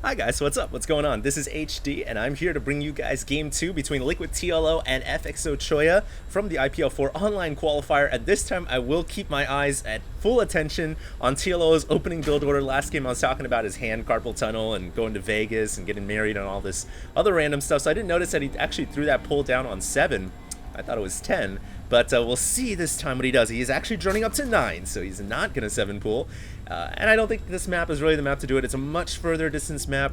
Hi guys, what's up? What's going on? This is HD, and I'm here to bring you guys Game 2 between Liquid TLO and FXO Choya from the IPL4 online qualifier, and this time I will keep my eyes at full attention on TLO's opening build order. Last game I was talking about his hand carpal tunnel and going to Vegas and getting married and all this other random stuff, so I didn't notice that he actually threw that pull down on 7. I thought it was 10, but we'll see this time what he does. He is actually droning up to 9, so he's not going to 7 pool. And I don't think this map is really the map to do it. It's a much further distance map.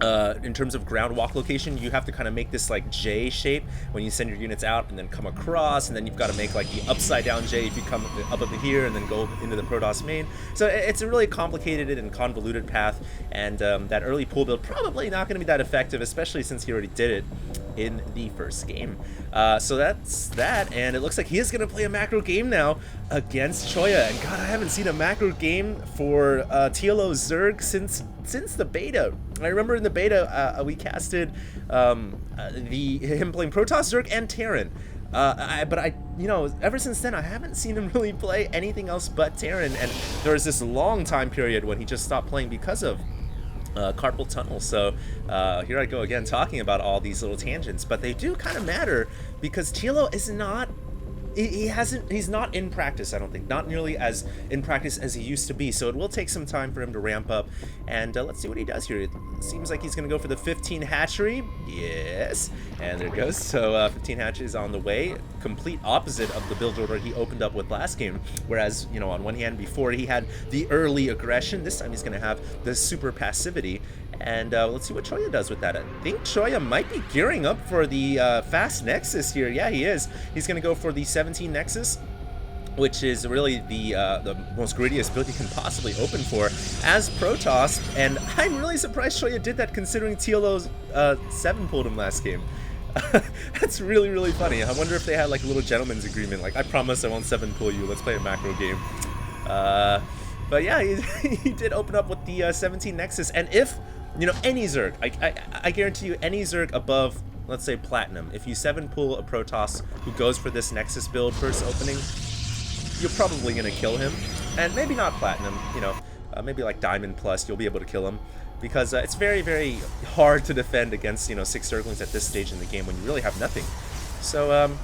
In terms of ground walk location, you have to kind of make this like J shape when you send your units out and then come across, and then you've got to make like the upside down J if you come up here and then go into the Protoss main. So it's a really complicated and convoluted path, and that early pool build probably not going to be that effective, especially since he already did it in the first game. So that's that, and it looks like he is going to play a macro game now against Choya. And God, I haven't seen a macro game for TLO Zerg since the beta. I remember in the beta we casted him playing Protoss, Zerg, and Terran. But I, ever since then, I haven't seen him really play anything else but Terran. And there was this long time period when he just stopped playing because of carpal tunnel. So here I go again talking about all these little tangents, but they do kind of matter because TLO is not. He's not in practice, I don't think. Not nearly as in practice as he used to be, so it will take some time for him to ramp up, and let's see what he does here. It seems like he's going to go for the 15 hatchery. Yes, and there it goes. So 15 hatcheries on the way, complete opposite of the build order he opened up with last game, whereas, on one hand, before he had the early aggression, this time he's going to have the super passivity. And let's see what Choya does with that. I think Choya might be gearing up for the fast Nexus here. Yeah, he is. He's going to go for the 17 Nexus, which is really the most greediest build you can possibly open for as Protoss. And I'm really surprised Choya did that considering TLO's 7 pulled him last game. That's really, really funny. I wonder if they had like a little gentleman's agreement, like, I promise I won't 7 pull you, let's play a macro game. But yeah, he did open up with the 17 Nexus, and if any Zerg, I guarantee you, any Zerg above, let's say, Platinum, if you 7 pull a Protoss who goes for this Nexus build first opening, you're probably going to kill him. And maybe not Platinum, maybe like Diamond Plus, you'll be able to kill him. Because it's very, very hard to defend against, 6 Zerglings at this stage in the game when you really have nothing. So,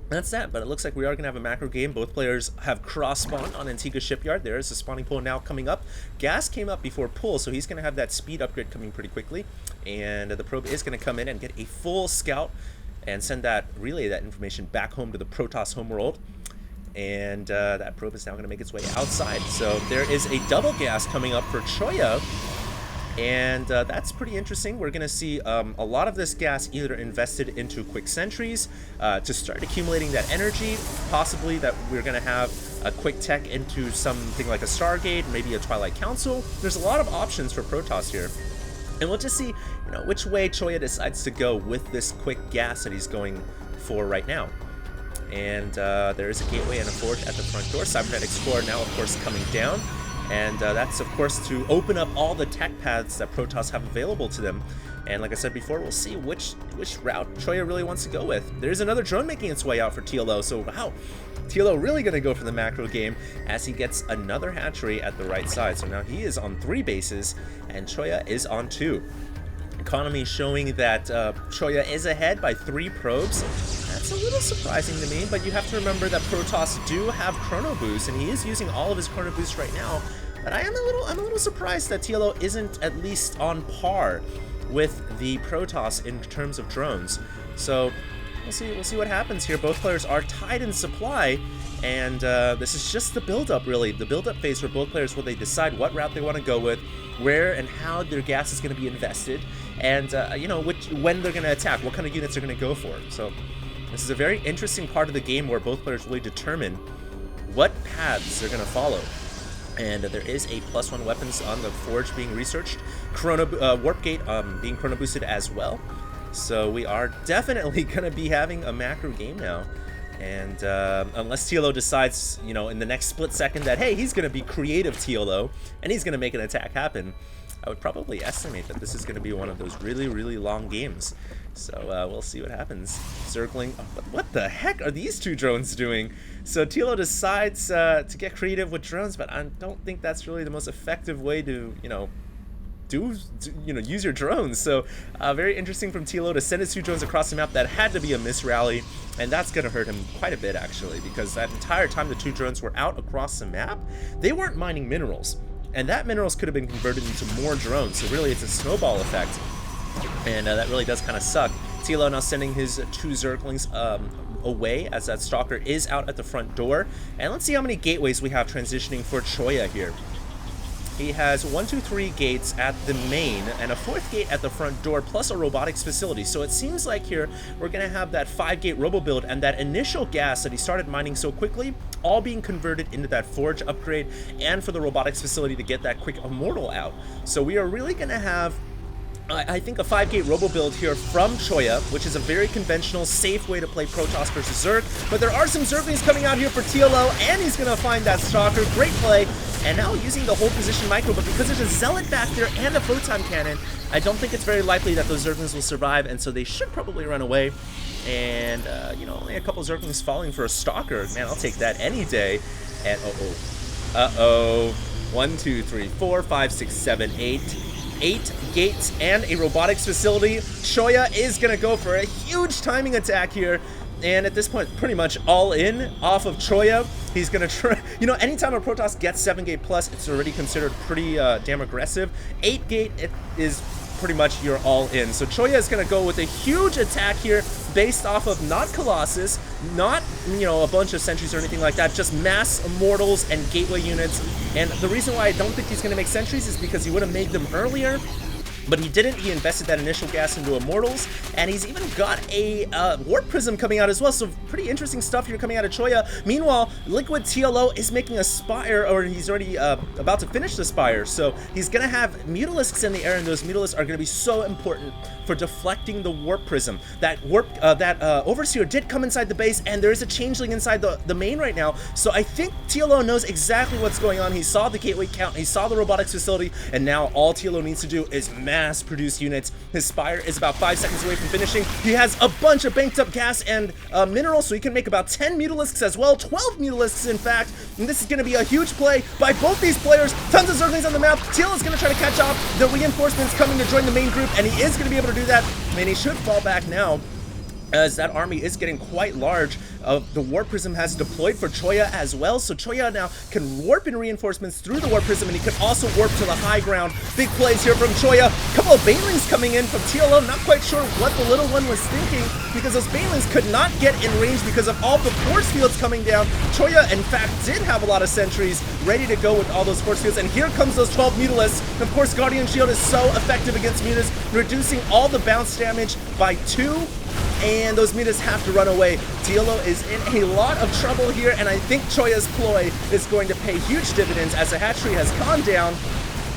that's that, but it looks like we are going to have a macro game. Both players have cross-spawned on Antigua Shipyard. There is a spawning pool now coming up. Gas came up before pull, so he's going to have that speed upgrade coming pretty quickly. And the probe is going to come in and get a full scout and relay that information back home to the Protoss homeworld. And that probe is now going to make its way outside. So there is a double gas coming up for Choya. And that's pretty interesting. We're going to see a lot of this gas either invested into quick sentries to start accumulating that energy, possibly that we're going to have a quick tech into something like a Stargate, maybe a Twilight Council. There's a lot of options for Protoss here. And we'll just see which way Choya decides to go with this quick gas that he's going for right now. And there is a gateway and a forge at the front door. Cybernetics Core now, of course, coming down. And that's, of course, to open up all the tech paths that Protoss have available to them. And like I said before, we'll see which route Choya really wants to go with. There's another drone making its way out for TLO, so wow, TLO really going to go for the macro game as he gets another hatchery at the right side. So now he is on 3 bases, and Choya is on 2. Economy showing that Choya is ahead by 3 probes. That's a little surprising to me, but you have to remember that Protoss do have Chrono Boost, and he is using all of his Chrono Boost right now. But I'm a little surprised that TLO isn't at least on par with the Protoss in terms of drones. So we'll see what happens here. Both players are tied in supply, and this is just the build-up, really. The build-up phase for both players where they decide what route they want to go with, where and how their gas is going to be invested, and when they're going to attack, what kind of units they're going to go for. So this is a very interesting part of the game where both players really determine what paths they're going to follow. And there is a +1 weapons on the forge being researched. Warp Gate being chrono boosted as well. So we are definitely going to be having a macro game now. And unless TLO decides, in the next split second that, hey, he's going to be creative TLO and he's going to make an attack happen, I would probably estimate that this is going to be one of those really, really long games. So we'll see what happens. Circling. Oh, what the heck are these 2 drones doing? So TLO decides to get creative with drones, but I don't think that's really the most effective way to, use your drones. So very interesting from TLO to send his 2 drones across the map. That had to be a misrally, and that's gonna hurt him quite a bit actually, because that entire time the 2 drones were out across the map, they weren't mining minerals, and that minerals could have been converted into more drones. So really, it's a snowball effect, and that really does kind of suck. TLO now sending his 2 Zerglings away, as that Stalker is out at the front door. And let's see how many gateways we have transitioning for Choya here. He has 1, 2, 3 gates at the main and a 4th gate at the front door, plus a robotics facility. So it seems like here we're going to have that 5-gate robo build and that initial gas that he started mining so quickly all being converted into that forge upgrade, and for the robotics facility to get that quick immortal out. So we are really going to have, I think, a 5-gate robo build here from Choya, which is a very conventional, safe way to play Protoss versus Zerg. But there are some Zerglings coming out here for TLO, and he's going to find that Stalker. Great play. And now using the hold position micro, but because there's a Zealot back there and a Photon Cannon, I don't think it's very likely that those Zerglings will survive, and so they should probably run away. And, only a couple Zerglings falling for a Stalker. Man, I'll take that any day. And, uh-oh. 1, 2, 3, 4, 5, 6, 7, 8. 8 gates and a robotics facility. Choya is going to go for a huge timing attack here. And at this point, pretty much all in off of Choya. He's going to try, anytime a Protoss gets 7-gate plus, it's already considered pretty damn aggressive. 8-gate, it is pretty much you're all in. So Choya is going to go with a huge attack here based off of not Colossus, not, a bunch of sentries or anything like that, just mass immortals and gateway units. And the reason why I don't think he's going to make sentries is because he would have made them earlier. But he didn't. He invested that initial gas into Immortals, and he's even got a Warp Prism coming out as well, so pretty interesting stuff here coming out of Choya. Meanwhile, Liquid TLO is making a Spire, or he's already about to finish the Spire, so he's going to have Mutalisks in the air, and those Mutalisks are going to be so important for deflecting the Warp Prism. That Overseer did come inside the base, and there is a Changeling inside the main right now, so I think TLO knows exactly what's going on. He saw the gateway count, he saw the robotics facility, and now all TLO needs to do is mass produce units. His Spire is about 5 seconds away from finishing. He has a bunch of banked up gas and minerals, so he can make about 10 Mutalisks as well, 12 Mutalisks in fact, and this is going to be a huge play by both these players. Tons of Zerglings on the map. TL is going to try to catch up. The reinforcements coming to join the main group, and he is going to be able to do that, and he should fall back now, as that army is getting quite large. The Warp Prism has deployed for Choya as well, so Choya now can warp in reinforcements through the Warp Prism, and he can also warp to the high ground. Big plays here from Choya. A couple of Banelings coming in from TLO. Not quite sure what the little one was thinking, because those Banelings could not get in range because of all the force fields coming down. Choya, in fact, did have a lot of sentries ready to go with all those force fields, and here comes those 12 Mutalisks. Of course, Guardian Shield is so effective against Mutas, reducing all the bounce damage by 2. And those Mutas have to run away. TLO is in a lot of trouble here, and I think Choya's ploy is going to pay huge dividends as the hatchery has gone down.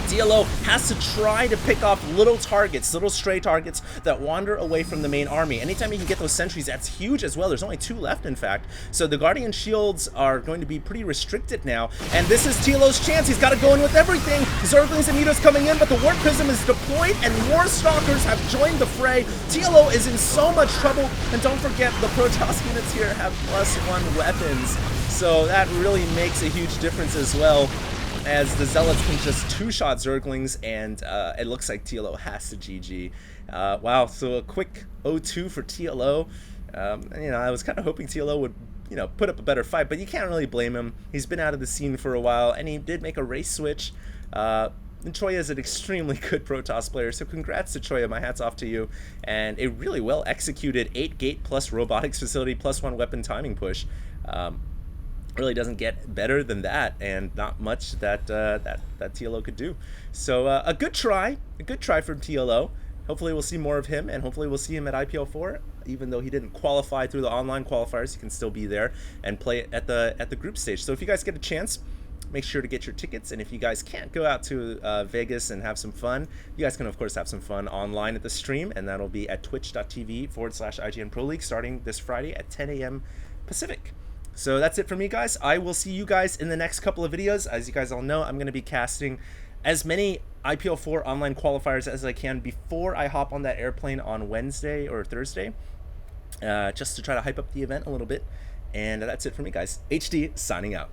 TLO has to try to pick off little targets, little stray targets that wander away from the main army. Anytime you can get those sentries, that's huge as well. There's only 2 left, in fact. So the Guardian Shields are going to be pretty restricted now. And this is TLO's chance. He's got to go in with everything. Zerglings and Mutas coming in, but the Warp Prism is deployed, and more Stalkers have joined the fray. TLO is in so much trouble. And don't forget, the Protoss units here have +1 weapons. So that really makes a huge difference as well, as the Zealots can just 2-shot Zerglings, and it looks like TLO has to GG. Wow, so a quick 0-2 for TLO. I was kind of hoping TLO would, put up a better fight, but you can't really blame him. He's been out of the scene for a while, and he did make a race switch. And Choya is an extremely good Protoss player, so congrats to Choya. My hat's off to you. And a really well executed 8-gate plus robotics facility +1 weapon timing push. Really doesn't get better than that, and not much that that TLO could do. So a good try from TLO. Hopefully we'll see more of him, and hopefully we'll see him at IPL4. Even though he didn't qualify through the online qualifiers, he can still be there and play at the group stage. So if you guys get a chance, make sure to get your tickets. And if you guys can't go out to Vegas and have some fun, you guys can of course have some fun online at the stream, and that'll be at twitch.tv/IGN Pro League starting this Friday at 10 a.m. Pacific. So that's it for me, guys. I will see you guys in the next couple of videos. As you guys all know, I'm going to be casting as many IPL4 online qualifiers as I can before I hop on that airplane on Wednesday or Thursday, just to try to hype up the event a little bit. And that's it for me, guys. HD signing out.